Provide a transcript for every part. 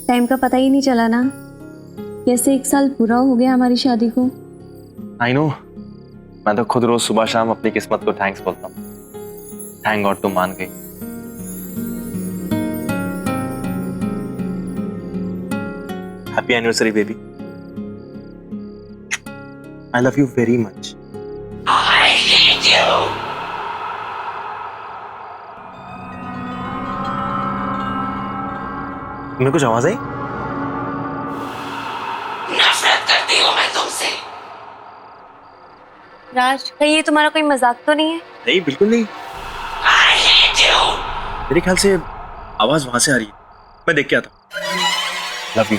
Time का पता ही नहीं चला ना। कैसे 1 साल पूरा हो गया हमारी शादी को। आई नो, मैं तो खुद रोज सुबह शाम अपनी किस्मत को थैंक्स बोलता हूँ। थैंक गॉड तुम मान गई। Happy anniversary baby. I love you very much. I hate you. तुम्हें कुछ आवाज आई? नफरत करती हूँ मैं तुमसे। राज, कहीं ये तुम्हारा कोई मजाक तो नहीं है? नहीं, बिल्कुल नहीं। I hate you. मेरे ख्याल से आवाज वहां से आ रही है। मैं देख के आता हूँ। Love you.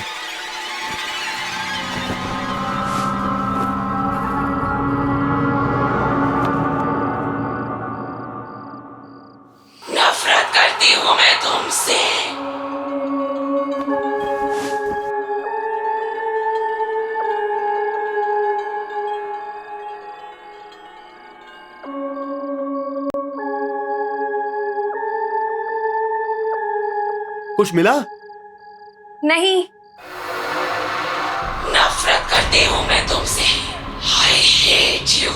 नफरत करती हूँ मैं तुमसे। कुछ मिला? नहीं। नफरत करती हूँ मैं तुमसे। I hate you.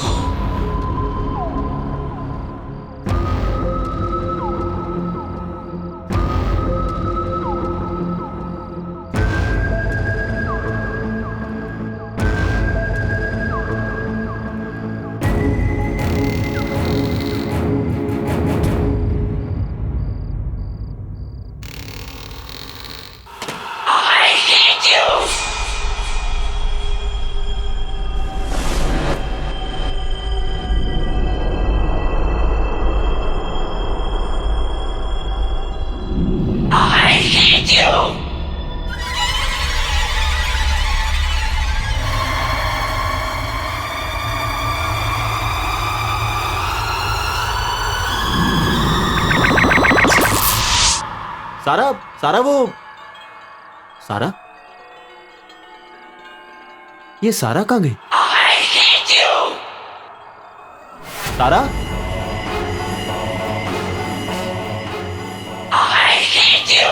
I hate you. I hate you. सारा, सारा वो सारा, ये सारा कहाँ गई? I hate you. सारा, I hate you.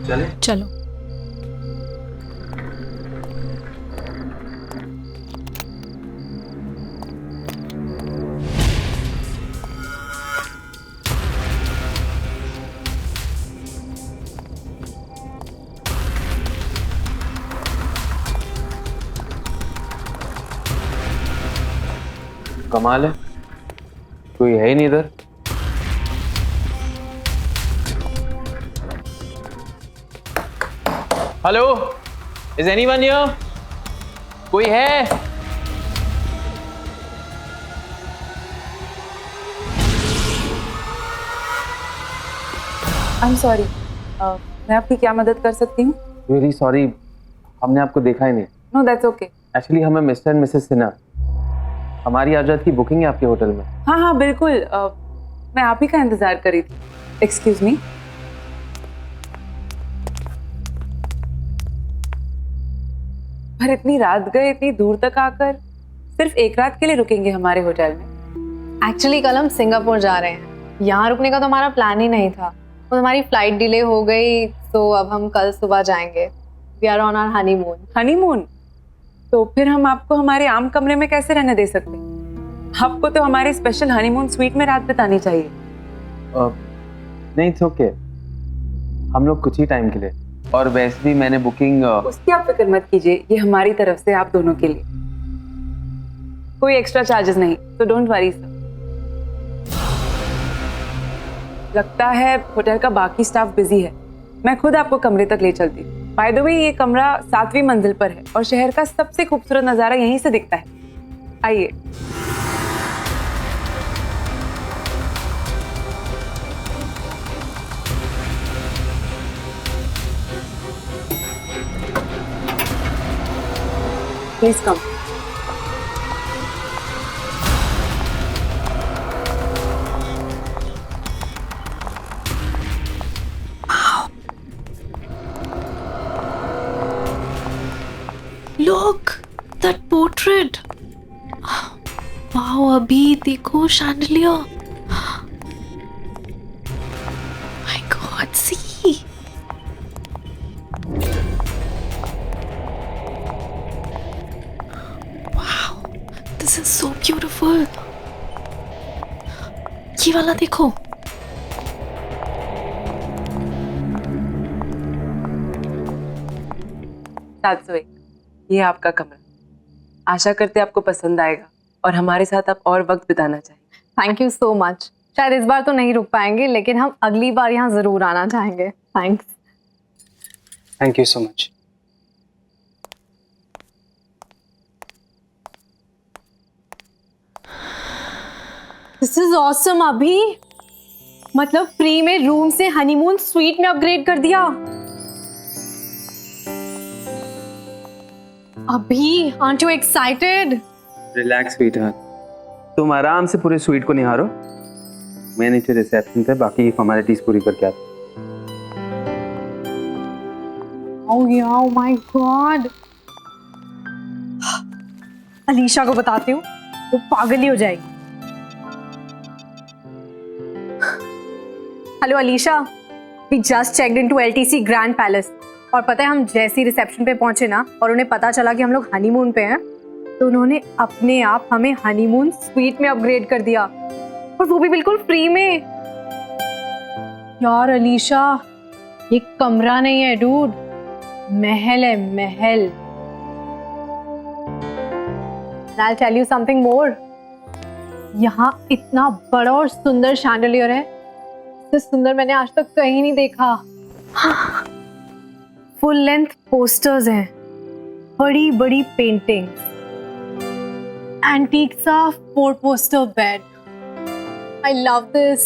चले? चलो। कमाल है, कोई है ही नहीं इधर। Hello, is anyone here? कोई है? आई एम सॉरी, मैं आपकी क्या मदद कर सकती हूँ? वेरी सॉरी, हमने आपको देखा ही नहीं। No that's okay. एक्चुअली हमें मिस्टर एंड मिसेस सिन्हा, हमारी आज रात की बुकिंग है आपके होटल में। हाँ हाँ बिल्कुल, मैं आप ही का इंतजार कर रही थी। Excuse me. पर इतनी रात गए, इतनी दूर तक आकर सिर्फ 1 रात के लिए रुकेंगे हमारे होटल में? एक्चुअली कल हम सिंगापुर जा रहे हैं। यहाँ रुकने का तो हमारा प्लान ही नहीं था। तो हमारी फ्लाइट डिले हो गई, तो अब हम कल सुबह जाएंगे। We are on our honeymoon. Honeymoon? तो फिर हम आपको हमारे आम कमरे में कैसे रहने दे सकते हैं? आपको तो हमारे स्पेशल हनीमून स्वीट में रात बितानी चाहिए। नहीं, इट्स ओके, हम लोग कुछ ही टाइम के लिए, और वैसे भी मैंने बुकिंग। उसकी आप फिक्र मत कीजिए, ये हमारी तरफ से आप दोनों के लिए कोई एक्स्ट्रा चार्जेस नहीं, तो डोंट वरी सर। लगता है होटल का बाकी स्टाफ बिजी है, मैं खुद आपको कमरे तक ले चलती हूँ। बाय द वे ये कमरा 7वीं मंजिल पर है और शहर का सबसे खूबसूरत नज़ारा यहीं से दिखता है। आइए। Please come. Look, that portrait. Wow, अभी देखो chandelier. My God, see. Wow, this is so beautiful. ये वाला देखो. ये आपका कमरा। आशा करते आपको पसंद आएगा और हमारे साथ आप और वक्त बिताना चाहिए। Thank you so much. शायद इस बार तो नहीं रुक पाएंगे, लेकिन हम अगली बार यहाँ जरूर आना चाहेंगे। Thanks. Thank you so much. This is awesome अभी। मतलब फ्री में रूम से हनीमून स्वीट में अपग्रेड कर दिया। अभी, aren't you excited? Relax sweetheart, तुम आराम से पूरे स्वीट को निहारो। मैं नीचे रिसेप्शन पे बाकी फॉर्मेलिटीज पूरी करके आता हूँ। Oh yeah, oh my God. Alisha को बताती हूँ, वो पागल ही हो जाएगी। Hello Alisha, we just checked into LTC Grand Palace और पता है हम जैसे ही रिसेप्शन पे पहुंचे ना और उन्हें पता चला कि हम लोग हनीमून पे हैं, तो उन्होंने अपने आप हमें हनीमून स्वीट में अपग्रेड कर दिया और वो भी बिल्कुल फ्री में। यार अलीशा, ये कमरा नहीं है डूड, महल है, महल। I'll tell you something more. यहाँ इतना बड़ा और सुंदर शैंडलियर है, इससे सुंदर मैंने आज तक कहीं नहीं देखा। फुल लेंथ पोस्टर्स हैं, बड़ी बड़ी पेंटिंग्स, एंटीक सा 4 poster bed. I love this.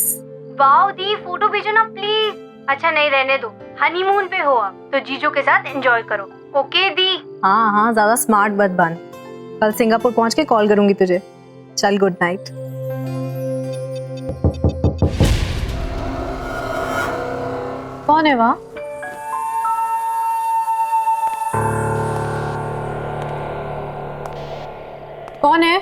Wow the, photo भेजो ना प्लीज। अच्छा नहीं, रहने दो, हनीमून पे हो आप तो जीजू के साथ एंजॉय करो। ओके दी। हाँ हाँ, ज्यादा स्मार्ट मत बन। कल सिंगापुर पहुंच के कॉल करूंगी तुझे। चल, गुड नाइट। कौन है वहाँ? कौन है?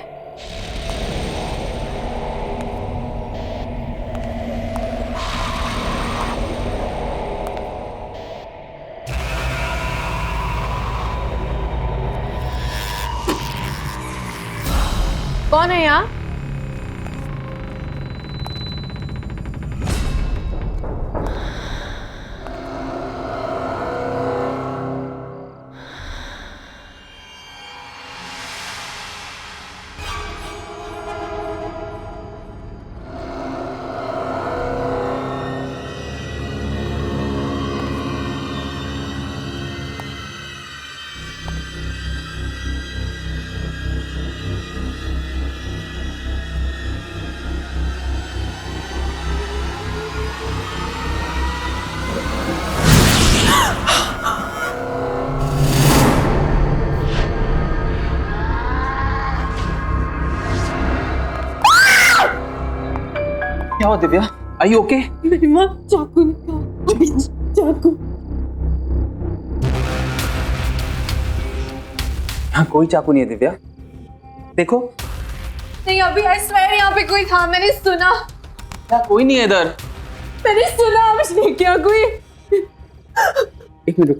कौन है यहाँ? क्या हुआ दिव्या? Are you okay? मेरी माँ चाकू निकाल, अभी चाकू। यहाँ कोई चाकू नहीं है दिव्या, देखो। नहीं अभी, आई स्वेयर यहाँ पे कोई था, मैंने सुना। यहाँ कोई नहीं है इधर। मैंने सुना, मुझे क्या कोई। एक मिनट,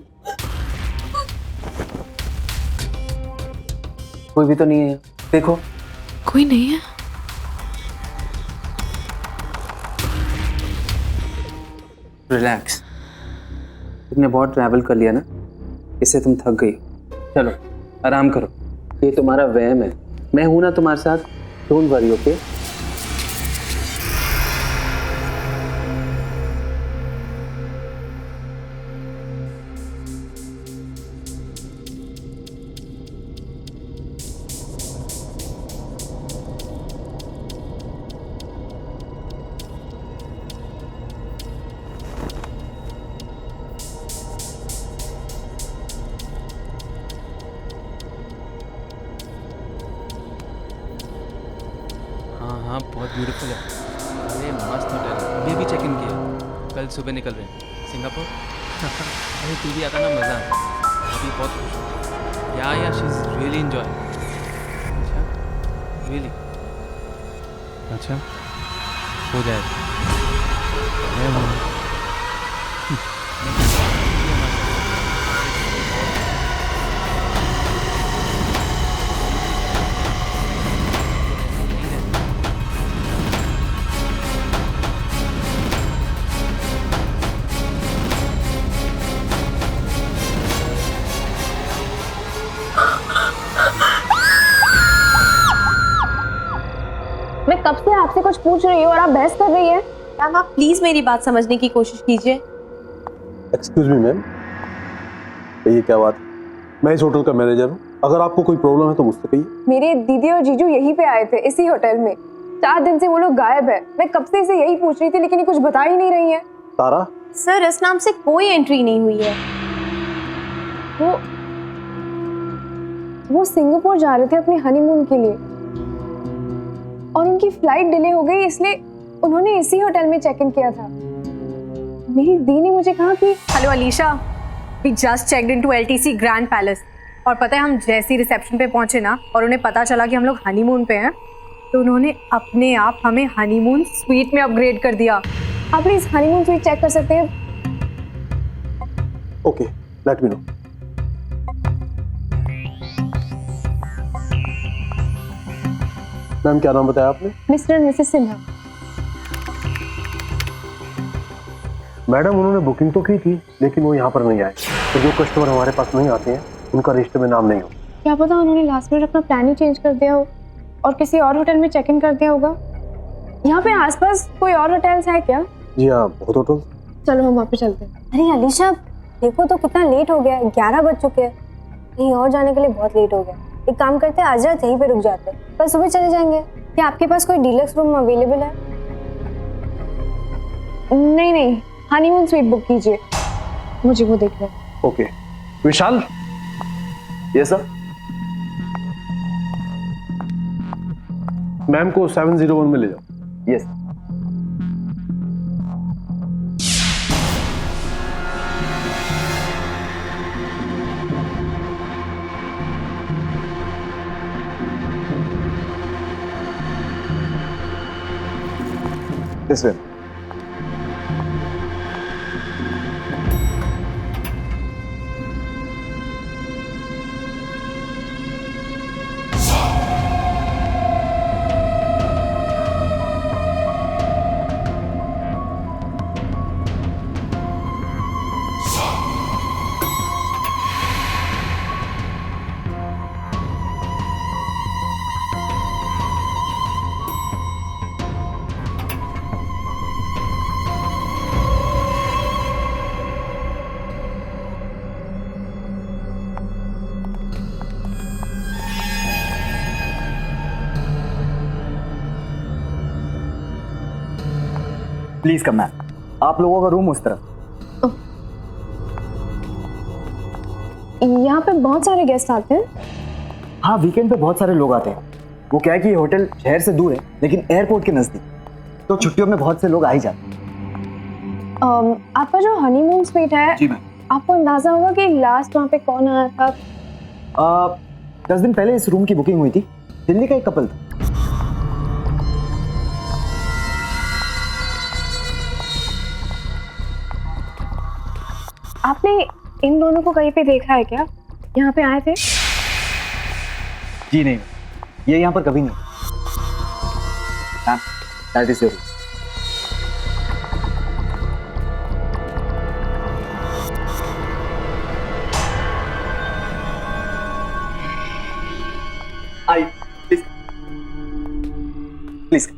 कोई भी तो नहीं है यहाँ, देखो। कोई नहीं है। रिलैक्स, तुमने बहुत ट्रैवल कर लिया ना, इससे तुम थक गई। चलो आराम करो, ये तुम्हारा वहम है, मैं हूं ना तुम्हारे साथ। Don't worry, okay? ब्यूटीफुल है। अरे मस्त होटल है, अभी चेक इन किया, कल सुबह निकल रहे हैं सिंगापुर। अरे तू भी आता ना, मज़ा आता। अभी बहुत खुश हूँ। या शी इज़ रियली एंजॉय। अच्छा रियली? अच्छा हो जाए। मैं हूँ। मैं कब से आपसे कुछ पूछ रही हूँ और आप बहस कर रही हैं। मैम आप प्लीज मेरी बात समझने की कोशिश कीजिए। एक्सक्यूज मी मैम, ये क्या बात है? मैं इस होटल का मैनेजर हूँ, अगर आपको कोई प्रॉब्लम है तो मुझसे कहिए। मेरे दीदी और जीजू यहीं पे आए थे, इसी होटल में। 4 दिन से वो लोग गायब है। मैं कब से इसे यही पूछ रही थी, लेकिन ये कुछ बता ही नहीं रही है। तारा? सर इस नाम से कोई एंट्री नहीं हुई है। वो सिंगापुर जा रहे थे अपने हनीमून के लिए और उनकी फ्लाइट डिले हो गई, इसलिए उन्होंने इसी होटल में चेक इन किया था। मेरी दी ने मुझे कहा कि hello Alisha, we just checked into LTC grand palace. और पता है हम जैसे ही रिसेप्शन पे पहुंचे ना और उन्हें पता चला कि हम लोग हनीमून पे हैं, तो उन्होंने अपने आप हमें हनीमून स्वीट में अपग्रेड कर दिया। आप प्लीज हनीमून स्वीट चेक कर सकते हैं? Okay, let me know. Ma'am क्या नाम बताया आपने? Mister and Mrs Sinha. Madam उन्होंने बुकिंग तो की थी, लेकिन वो यहाँ पर नहीं आए। तो जो कस्टमर हमारे पास नहीं आते हैं उनका रजिस्टर में नाम नहीं हो। क्या पता उन्होंने लास्ट मिनट अपना प्लान ही चेंज कर दिया हो और किसी और होटल में चेक इन कर दिया होगा। यहाँ पे आसपास कोई और होटल्स है क्या? जी हाँ, बहुत होटल। चलो हम वहाँ पे चलते हैं। अरे अलीशा देखो तो कितना लेट हो गया है, 11 बज चुके हैं। कहीं और जाने के लिए बहुत लेट हो गया। एक काम करते हैं, आज रात यहीं पे रुक जाते हैं, कल सुबह चले जाएंगे। क्या आपके पास कोई डीलक्स रूम अवेलेबल है? नहीं, हनीमून स्वीट बुक कीजिए, मुझे वो देखना है। Okay Vishal. Yes sir. Ma'am को 701 में ले जाओ। Yes. This way. Please come ma'am, आप लोगों का रूम उस तरफ। यहाँ पे बहुत सारे गेस्ट आते हैं। हाँ, वीकेंड पे बहुत सारे लोग आते हैं। वो क्या है कि ये होटल शहर से दूर है लेकिन एयरपोर्ट के नजदीक, तो छुट्टियों में बहुत से लोग आ ही जाते हैं। आपका जो हनीमून स्वीट है, जी मैम। आपको अंदाजा होगा कि लास्ट वहाँ पे कौन आया था? 10 दिन पहले इस रूम की बुकिंग हुई थी। दिल्ली का एक कपल था। आपने इन दोनों को कहीं पे देखा है क्या? यहाँ पे आए थे? जी नहीं, ये यहाँ पर कभी नहीं। Ma'am, that is your room. I please please.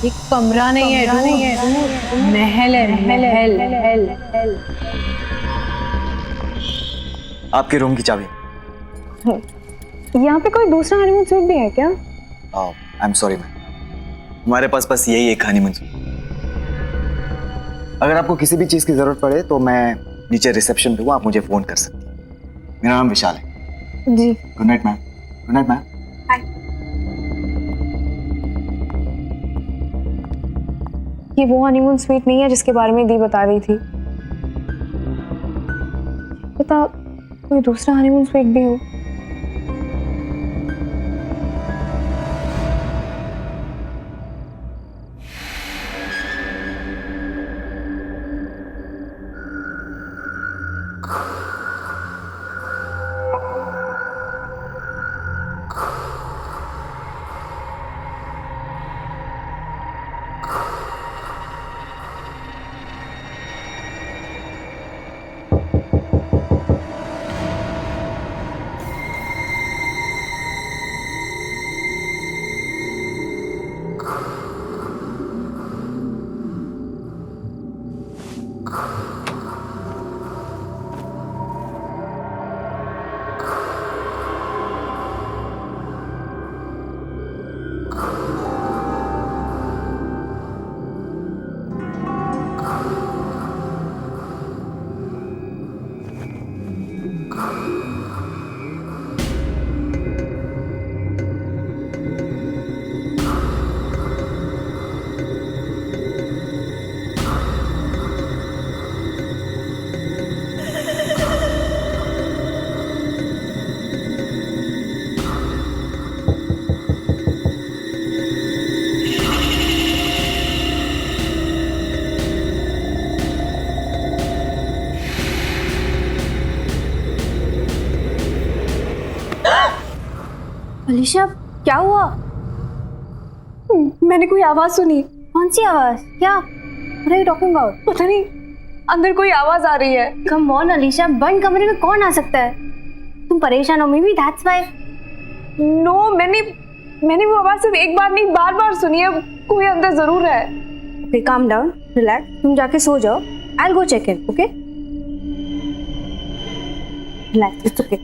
ये कमरा नहीं है, महल है, महल। आपके रूम की चाबी। यहाँ पे कोई दूसरा हनीमून स्वीट भी है क्या? आई एम सॉरी मैम, हमारे पास बस यही एक हनीमून स्वीट। अगर आपको किसी भी चीज़ की ज़रूरत पड़े तो मैं नीचे रिसेप्शन पे हूँ, आप मुझे फ़ोन कर सकती हैं। मेरा नाम विशाल है। जी good night ma'am. Good night ma'am. ये वो हनीमून स्वीट नहीं है जिसके बारे में दी बता रही थी। पता कोई दूसरा हनीमून स्वीट भी हो। अलीशा क्या हुआ? मैंने कोई आवाज सुनी। कौन सी आवाज? क्या? What are you talking about? पता नहीं, अंदर कोई आवाज आ रही है। Come on अलीशा, बंद कमरे में कौन आ सकता है? तुम परेशान हो, maybe that's why. नो, मैंने वो आवाज सिर्फ एक बार नहीं बार बार सुनी है। कोई अंदर जरूर है। Okay, calm down, relax. तुम जाके सो जाओ. I'll go check in, okay? Relax, it's okay.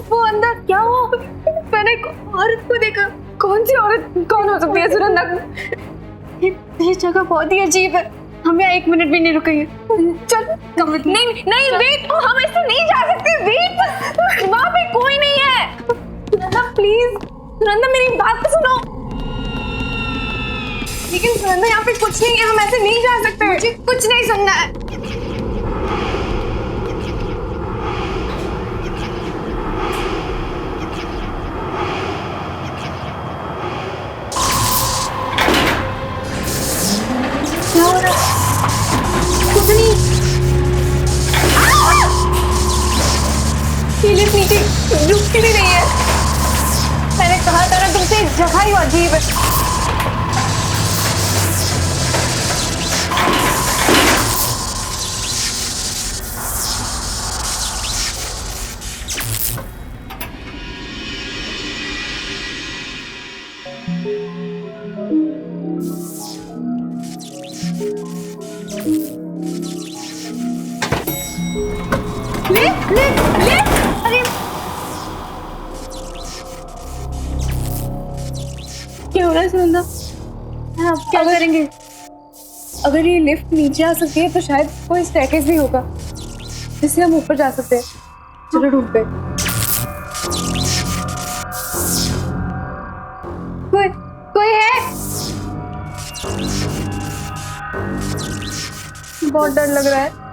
वो अंदर क्या हुआ? मैंने एक औरत को देखा। कौन सी औरत? कौन हो सकती है सुनंदा? ये जगह बहुत ही अजीब है। हम यहाँ 1 मिनट भी नहीं रुकेंगे। चल नहीं नहीं वेट, हम ऐसे नहीं जा सकते। वेट, वहाँ पे कोई नहीं है। सुनंदा प्लीज, सुनंदा मेरी बात तो सुनो। लेकिन सुनंदा यहाँ पे कुछ नहीं है, हम ऐसे नहीं जा सकते। मुझे कुछ नहीं सुनना है। लिफ्ट नीचे रुकती भी नहीं है। मैंने कहा था ना तुमसे, जगह ही अजीब है। अरे क्या हो रहा है सुनंदा? आप क्या करेंगे? अगर ये लिफ्ट नीचे आ सकती है तो शायद कोई स्टेयरकेस भी होगा जिससे हम ऊपर जा सकते हैं। चलो ढूंढते हैं। कोई है? बहुत डर लग रहा है।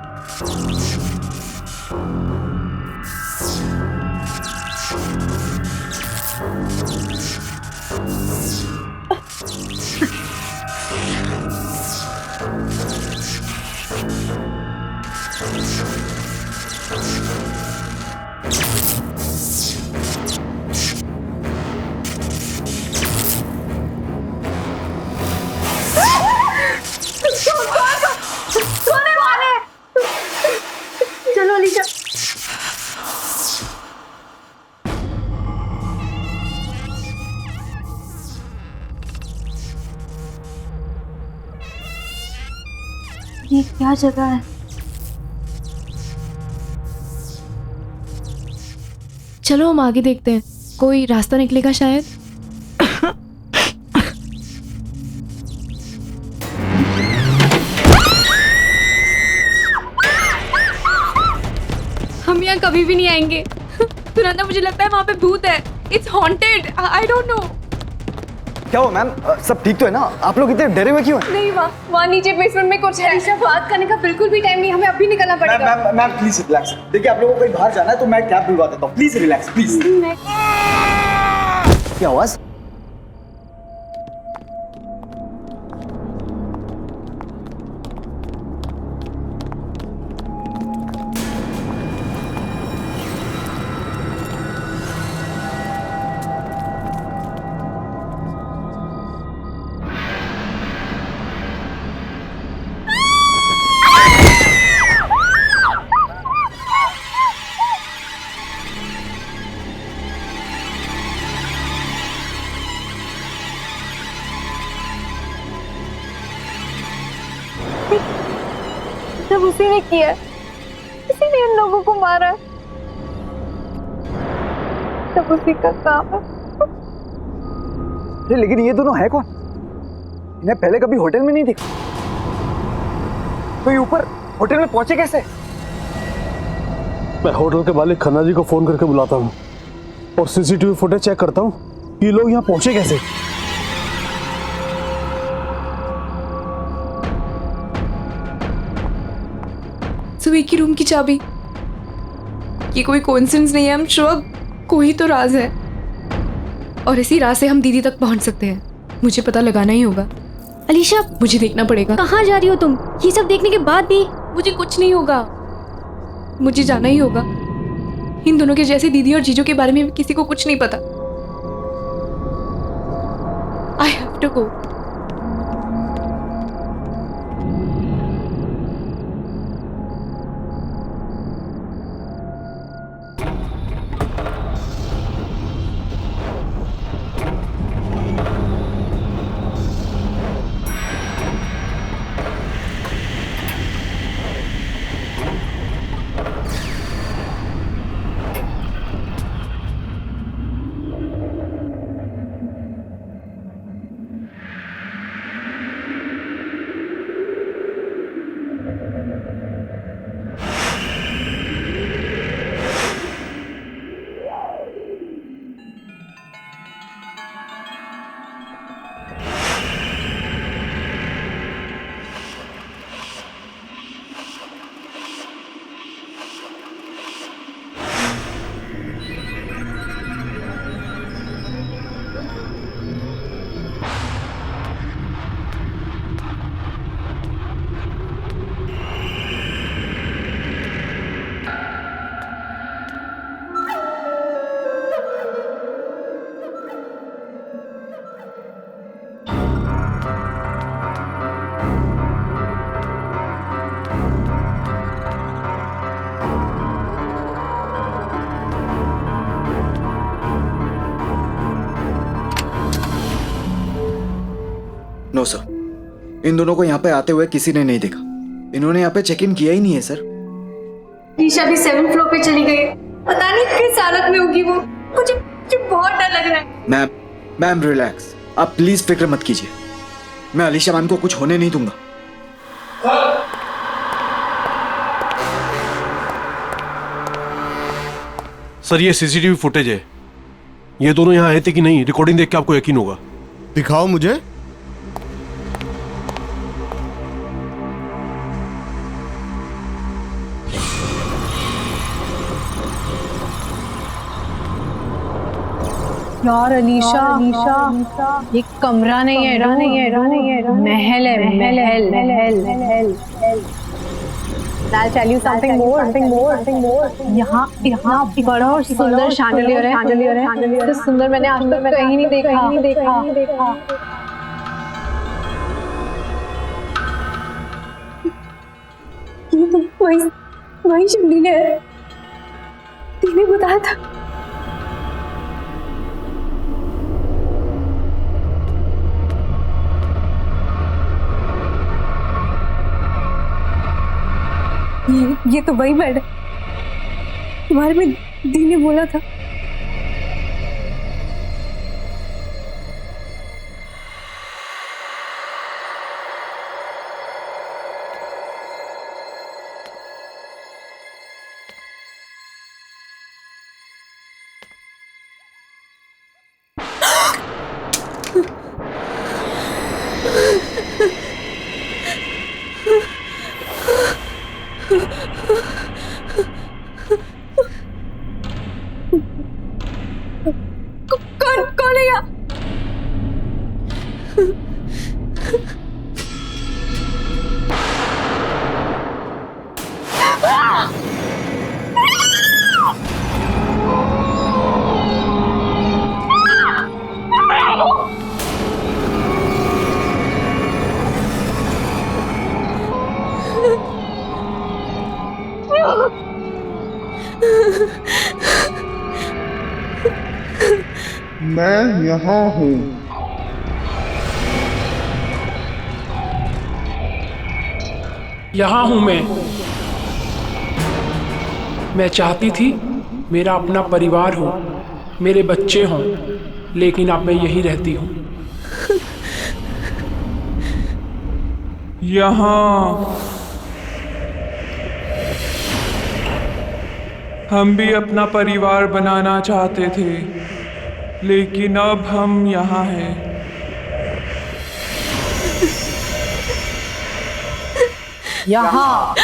चलो अलीशा। ये क्या जगह है? चलो हम आगे देखते हैं, कोई रास्ता निकलेगा शायद। हम यहाँ कभी भी नहीं आएंगे। सुनंदा, मुझे लगता है वहाँ पे भूत है। It's haunted. I don't know. क्या हुआ मैम? सब ठीक तो है ना? आप लोग इतने डरे हुए क्यों हैं? नहीं, वहाँ नीचे बेसमेंट में कुछ है। अलीशा, बात करने का बिल्कुल भी टाइम नहीं, हमें अभी निकलना पड़ेगा। Ma'am please relax. देखिए आप लोगों को कहीं बाहर जाना है तो मैं कैब बुलवा देता हूँ। Please relax please. क्या आवाज? सब उसी ने किया है, उसी ने इन लोगों को मारा है। सब उसी का काम है। अरे लेकिन ये दोनों है कौन? इन्हें पहले कभी होटल में नहीं देखा। तो ये ऊपर होटल में पहुंचे कैसे? मैं होटल के मालिक खन्ना जी को फोन करके बुलाता हूँ और सीसीटीवी फुटेज चेक करता हूँ कि ये लोग यहाँ पहुंचे कैसे। सुबह की रूम की चाबी। ये कोई कोइंसिडेंस नहीं है, हम श्योर कोई तो राज है। और इसी राज से हम दीदी तक पहुंच सकते हैं। मुझे पता लगाना ही होगा। अलीशा, मुझे देखना पड़ेगा। कहाँ जा रही हो तुम? ये सब देखने के बाद भी? मुझे कुछ नहीं होगा, मुझे जाना ही होगा। इन दोनों के जैसे दीदी और जीजू के बारे में किसी को कुछ नहीं पता। I have to go. No sir, इन दोनों को यहाँ पे आते हुए किसी ने नहीं देखा। इन्होंने यहाँ पे चेक इन किया ही नहीं है सर। ईशा भी 7th फ्लोर पे चली गई। पता नहीं किस हालत में होगी वो। मुझे बहुत डर लग रहा है। मैम रिलैक्स, आप प्लीज फिक्र मत कीजिए। मैं अलीशा मैम को कुछ होने नहीं दूंगा। सर ये सीसीटीवी फुटेज है। ये दोनों यहाँ आए थे कि नहीं, रिकॉर्डिंग देख के आपको यकीन होगा। दिखाओ मुझे। यार अलीशा, ये कमरा नहीं है, महल है। I'll tell you something more. यहाँ बड़ा और सुंदर शैंडलियर है। इससे सुंदर मैंने आज तक कहीं नहीं देखा। ये तो वही शैंडलियर है। तूने बताया था। ये तो वही बेड है तुम्हारे में दी ने बोला था। कौन है यहाँ? मैं यहाँ हूँ। यहाँ हूँ मैं चाहती थी मेरा अपना परिवार हो, मेरे बच्चे हों, लेकिन अब मैं यही रहती हूँ। यहाँ हम भी अपना परिवार बनाना चाहते थे, लेकिन अब हम यहाँ हैं। यहाँ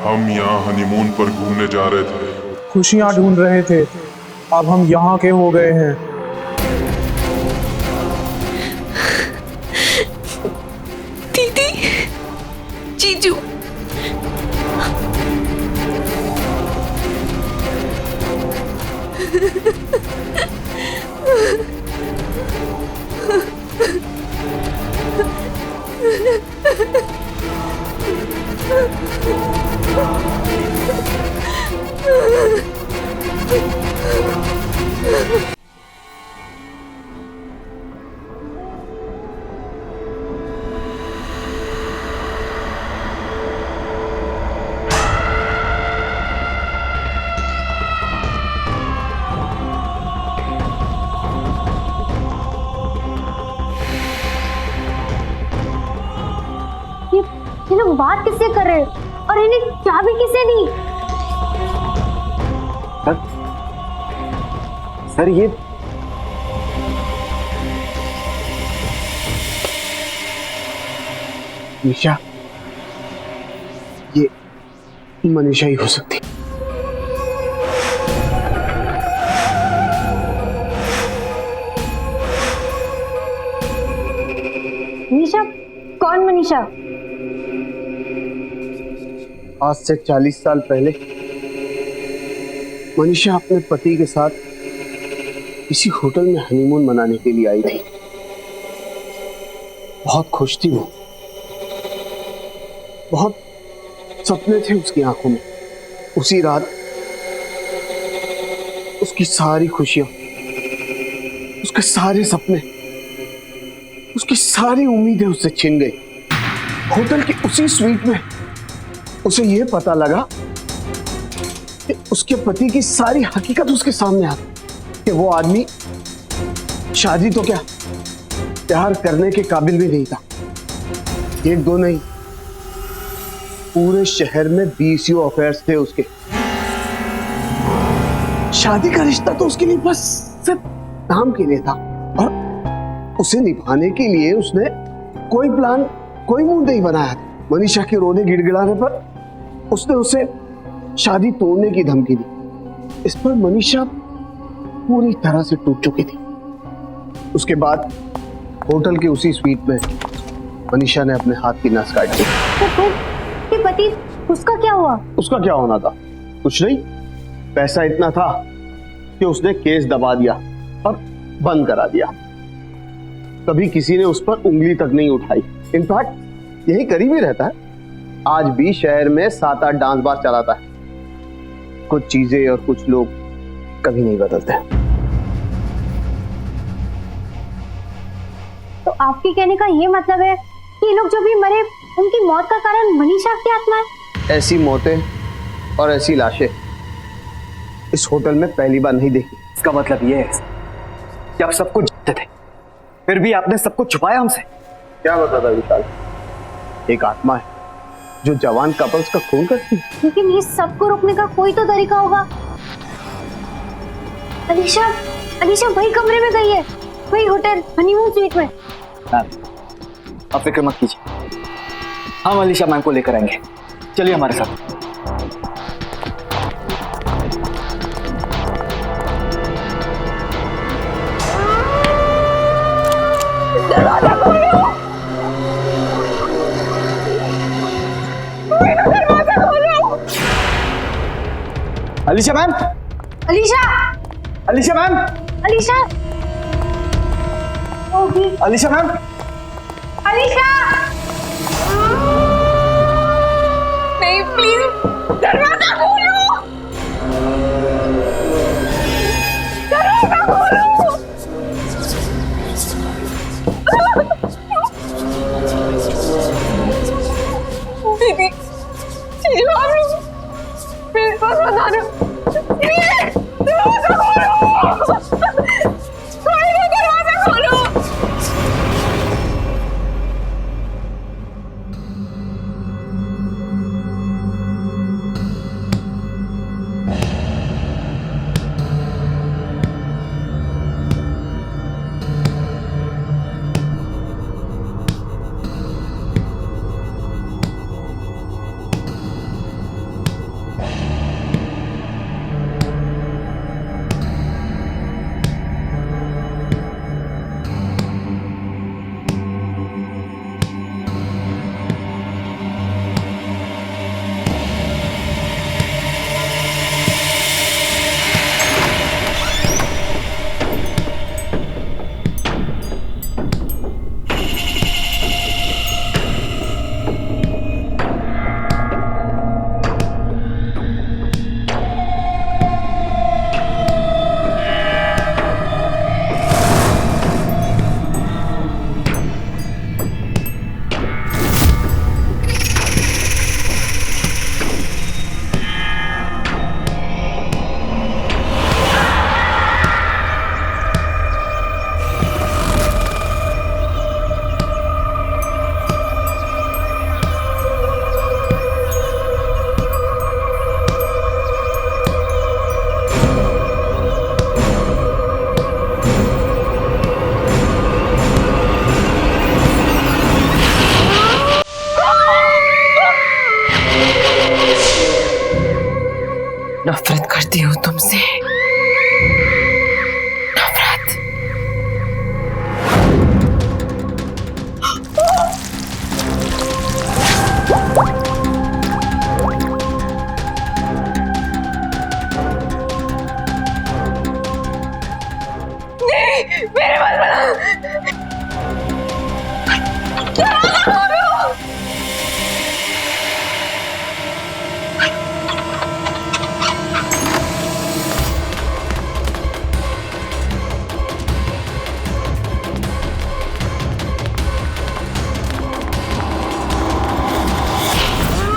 हम यहाँ हनीमून पर घूमने जा रहे थे, खुशियाँ ढूंढ रहे थे। अब हम यहाँ के हो गए हैं। दीदी, जीजू, ये लोग बात किससे कर रहे हैं और इन्हें चाबी किसने दी? सर ये निशा, ये मनीषा ही हो सकती। मनीषा? कौन मनीषा? आज से 40 साल पहले मनीषा अपने पति के साथ किसी होटल में हनीमून मनाने के लिए आई थी। बहुत खुश थी वो, बहुत सपने थे उसकी आंखों में। उसी रात उसकी सारी खुशियां, उसके सारे सपने उसकी सारी उम्मीदें उससे छिन गई। होटल की उसी स्वीट में उसे यह पता लगा कि उसके पति की सारी हकीकत उसके सामने आ गई कि वो आदमी शादी तो क्या, प्यार करने के काबिल भी नहीं था। एक दो नहीं, पूरे शहर में 20 अफेयर्स थे उसके। शादी का रिश्ता तो उसके लिए बस सिर्फ नाम के लिए था, और उसे निभाने के लिए उसने कोई प्लान, कोई मूड नहीं बनाया था। मनीषा के रोने गिड़गिड़ाने पर उसने उसे शादी तोड़ने की धमकी दी। इस पर मनीषा पूरी तरह से टूट चुकी थी। उसके बाद होटल की उसी स्वीट में मनीषा ने अपने हाथ की नस काट दी। तो फिर कि पति, उसका क्या हुआ? उसका क्या होना था? कुछ नहीं, पैसा इतना था कि उसने केस दबा दिया और बंद करा दिया। कभी किसी ने उस पर उंगली तक नहीं उठाई। इनफैक्ट यही करीब ही रहता है। आज भी शहर में 7-8 डांस बार चलाता है। कुछ चीजें और कुछ लोग कभी नहीं बदलते। तो आपके कहने का ये मतलब है कि ये लोग जो भी मरे, उनकी मौत का कारण मनीषा की आत्मा है? ऐसी मौतें और ऐसी लाशें इस होटल में पहली बार नहीं देखी। इसका मतलब ये है कि आप सब कुछ जानते थे, फिर भी आपने सब कुछ छुपाया हमसे। क्या बता था विशाल? एक आत्मा है जो जवान कपल्स का खून करती है। लेकिन इस सबको रोकने का कोई तो तरीका होगा। अलीशा, अलीशा वही कमरे में गई है, वही होटल हनीमून स्वीट में। आप फिक्र मत कीजिए, हम अलीशा मैम को लेकर आएंगे। चलिए हमारे साथ। दरवाजा खोलो! दरवाजा खोलो! Alisha ma'am! Alisha! Alisha ma'am! Alisha! Alisha ma'am! Alisha! नहीं, प्लीज दरवाजा खोलो! दरवाजा खोलो! दीदी, चीजू आप लोग मेरे पास बताना। दरवाजा खोलो! दरवाजा खोलो! नफरत करती हूँ तुमसे, नफरत। नहीं, मेरे मत बना। दरवाजा खोलो!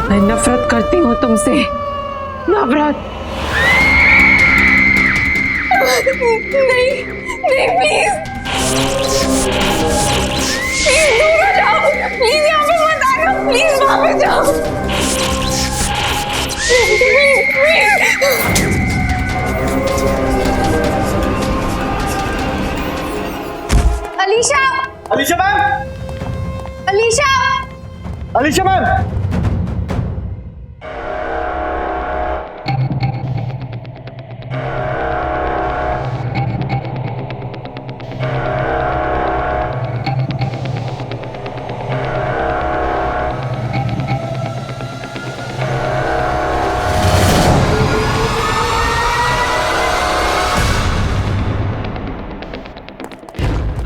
मैं नफरत करती हूँ तुमसे, नफरत। नहीं नहीं प्लीज प्लीज दूर हो जाओ, प्लीज यहाँ पे मत आना, प्लीज वहाँ पे जाओ, please. Alisha, Alisha ma'am, Alisha, Alisha ma'am.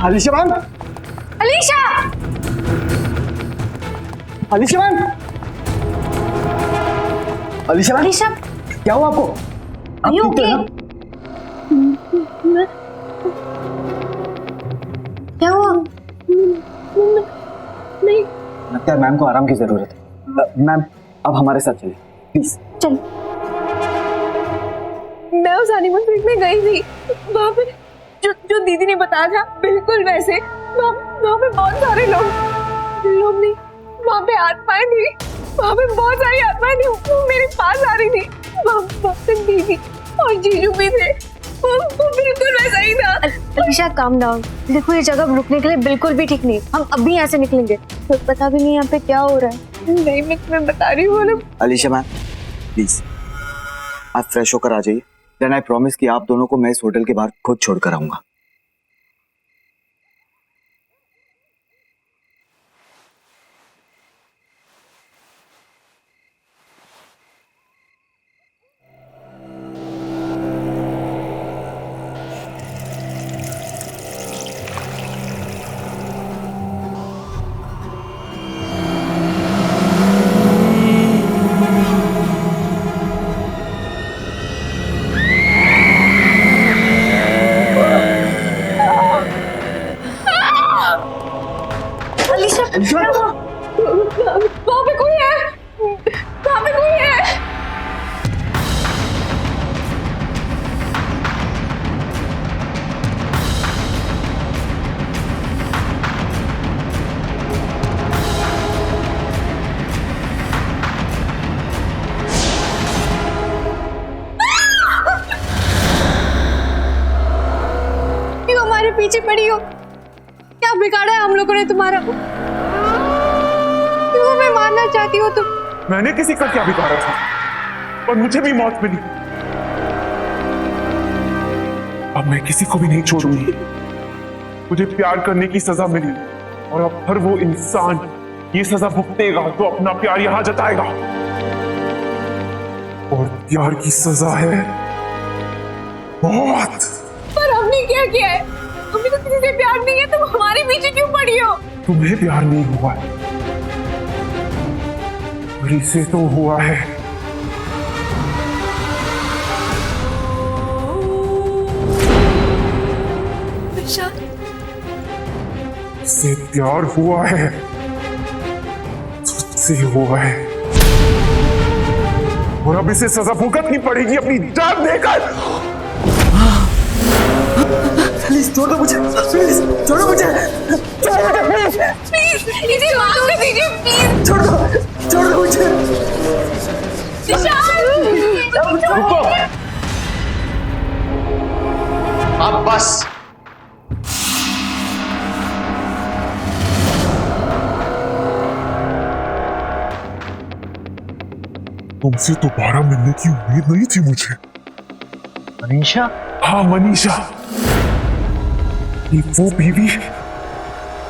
Alisha ma'am, Alisha, Alisha ma'am, Alisha ma'am, Alisha, क्या हुआ आपको? Are you okay? क्या हुआ? नहीं। लगता है मैम को आराम की जरूरत है। मैम अब हमारे साथ चलिए प्लीज। चल। मैं उस हनीमून स्वीट में गई थी, वहाँ पे जो दीदी ने बताया था बिल्कुल वैसे, वहाँ पे बहुत सारे लोग नहीं, वहाँ पे आत्माएं थी, वहाँ पे बहुत सारी आत्माएं थी, वो मेरे पास आ रही थी, वहाँ पे दीदी और जीजू भी थे, वो बिल्कुल वैसा ही था। अलीशा काम डाउन, देखो ये जगह रुकने के लिए बिल्कुल भी ठीक नहीं, हम अभी यहाँ से निकलेंगे, तो पता भी नहीं यहाँ पे क्या हो रहा है। नहीं मैं तुम्हें बता रही हूँ। अलीशा मैम प्लीज आप फ्रेश होकर आ जाइए, देन आई प्रॉमिस कि आप दोनों को मैं इस होटल के बाहर खुद छोड़कर आऊंगा। वहाँ पे कोई है, वहाँ पे कोई है। क्यों हमारे पीछे पड़ी हो? क्या बिगाड़ा है हम लोगों ने तुम्हारा? क्यों हमें मारना चाहती हो तुम? मैंने किसी का क्या बिगाड़ा था, और मुझे भी मौत मिली। अब मैं किसी को भी नहीं छोड़ूंगी। मुझे प्यार करने की सजा मिली, और अब हर वो इंसान ये सजा भुगतेगा तो अपना प्यार यहां जताएगा। और प्यार की सजा है मौत। पर हमने क्या किया है? हमें तो किसी से प्यार नहीं है, तुम हमारे पीछे क्यों पड़ी हो? तुम्हें प्यार नहीं हुआ है, और इसे तो हुआ है। इससे प्यार हुआ है, तुझसे हुआ है, और अब इसे सजा भुगतनी पड़ेगी अपनी जान देकर। प्लीज छोड़ दो मुझे, प्लीज छोड़ो मुझे, प्लीज इसे माफ कर दीजिए, प्लीज छोड़ दो मुझे। रुको, अब बस। तुमसे दोबारा मिलने की उम्मीद नहीं थी मुझे। मनीषा? हाँ मनीषा, ये वो बीवी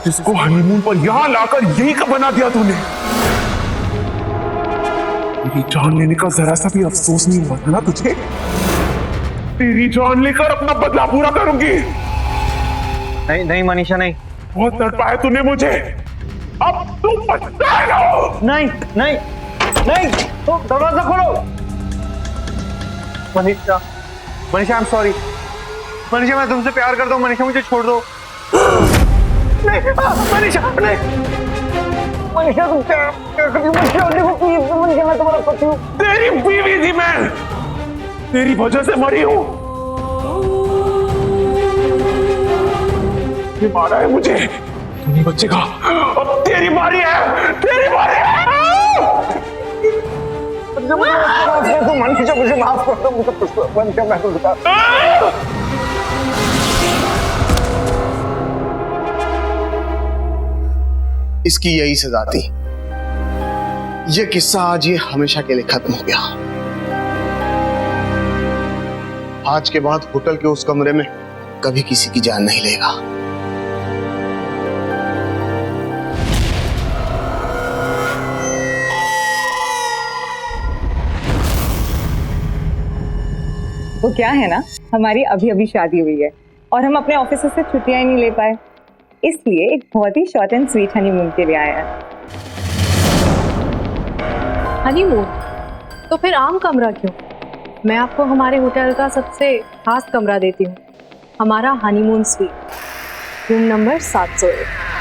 जिसको हनीमून पर यहां लाकर यही का बना दिया तूने। मेरी जान लेने का जरा सा भी अफसोस नहीं हुआ ना तुझे? तेरी जान लेकर अपना बदला पूरा करूंगी। नहीं नहीं मनीषा नहीं। बहुत तड़पाया तूने मुझे, अब तू पछताएगा। नहीं नहीं नहीं, तो दरवाजा खोलो। Manisha, Manisha I am sorry. Manisha मैं तुमसे प्यार करता हूँ, मनीषा मुझे छोड़ दो। नहीं मनीषा, नहीं मनीषा तुम क्या कर रही हो? मनीषा देखो प्लीज मनीषा, मैं तुम्हारा पति हूँ। तेरी बीवी थी मैं, तेरी वजह से मरी हूँ। ये मारा है मुझे, तू नहीं बचेगा। अब तेरी बारी है, तेरी बारी है। मनीषा मुझे माफ कर दो, मुझे मनीषा मैं तो बता। इसकी यही सजा थी। ये किस्सा आज ये हमेशा के लिए खत्म हो गया। आज के बाद होटल के उस कमरे में कभी किसी की जान नहीं लेगा। वो क्या है ना, हमारी अभी अभी शादी हुई है और हम अपने ऑफिस से छुट्टियां ही नहीं ले पाए, इसलिए एक बहुत ही शॉर्ट एंड स्वीट हनीमून के लिए आया है। हनीमून? तो फिर आम कमरा क्यों? मैं आपको हमारे होटल का सबसे खास कमरा देती हूँ, हमारा हनीमून स्वीट, रूम नंबर 701।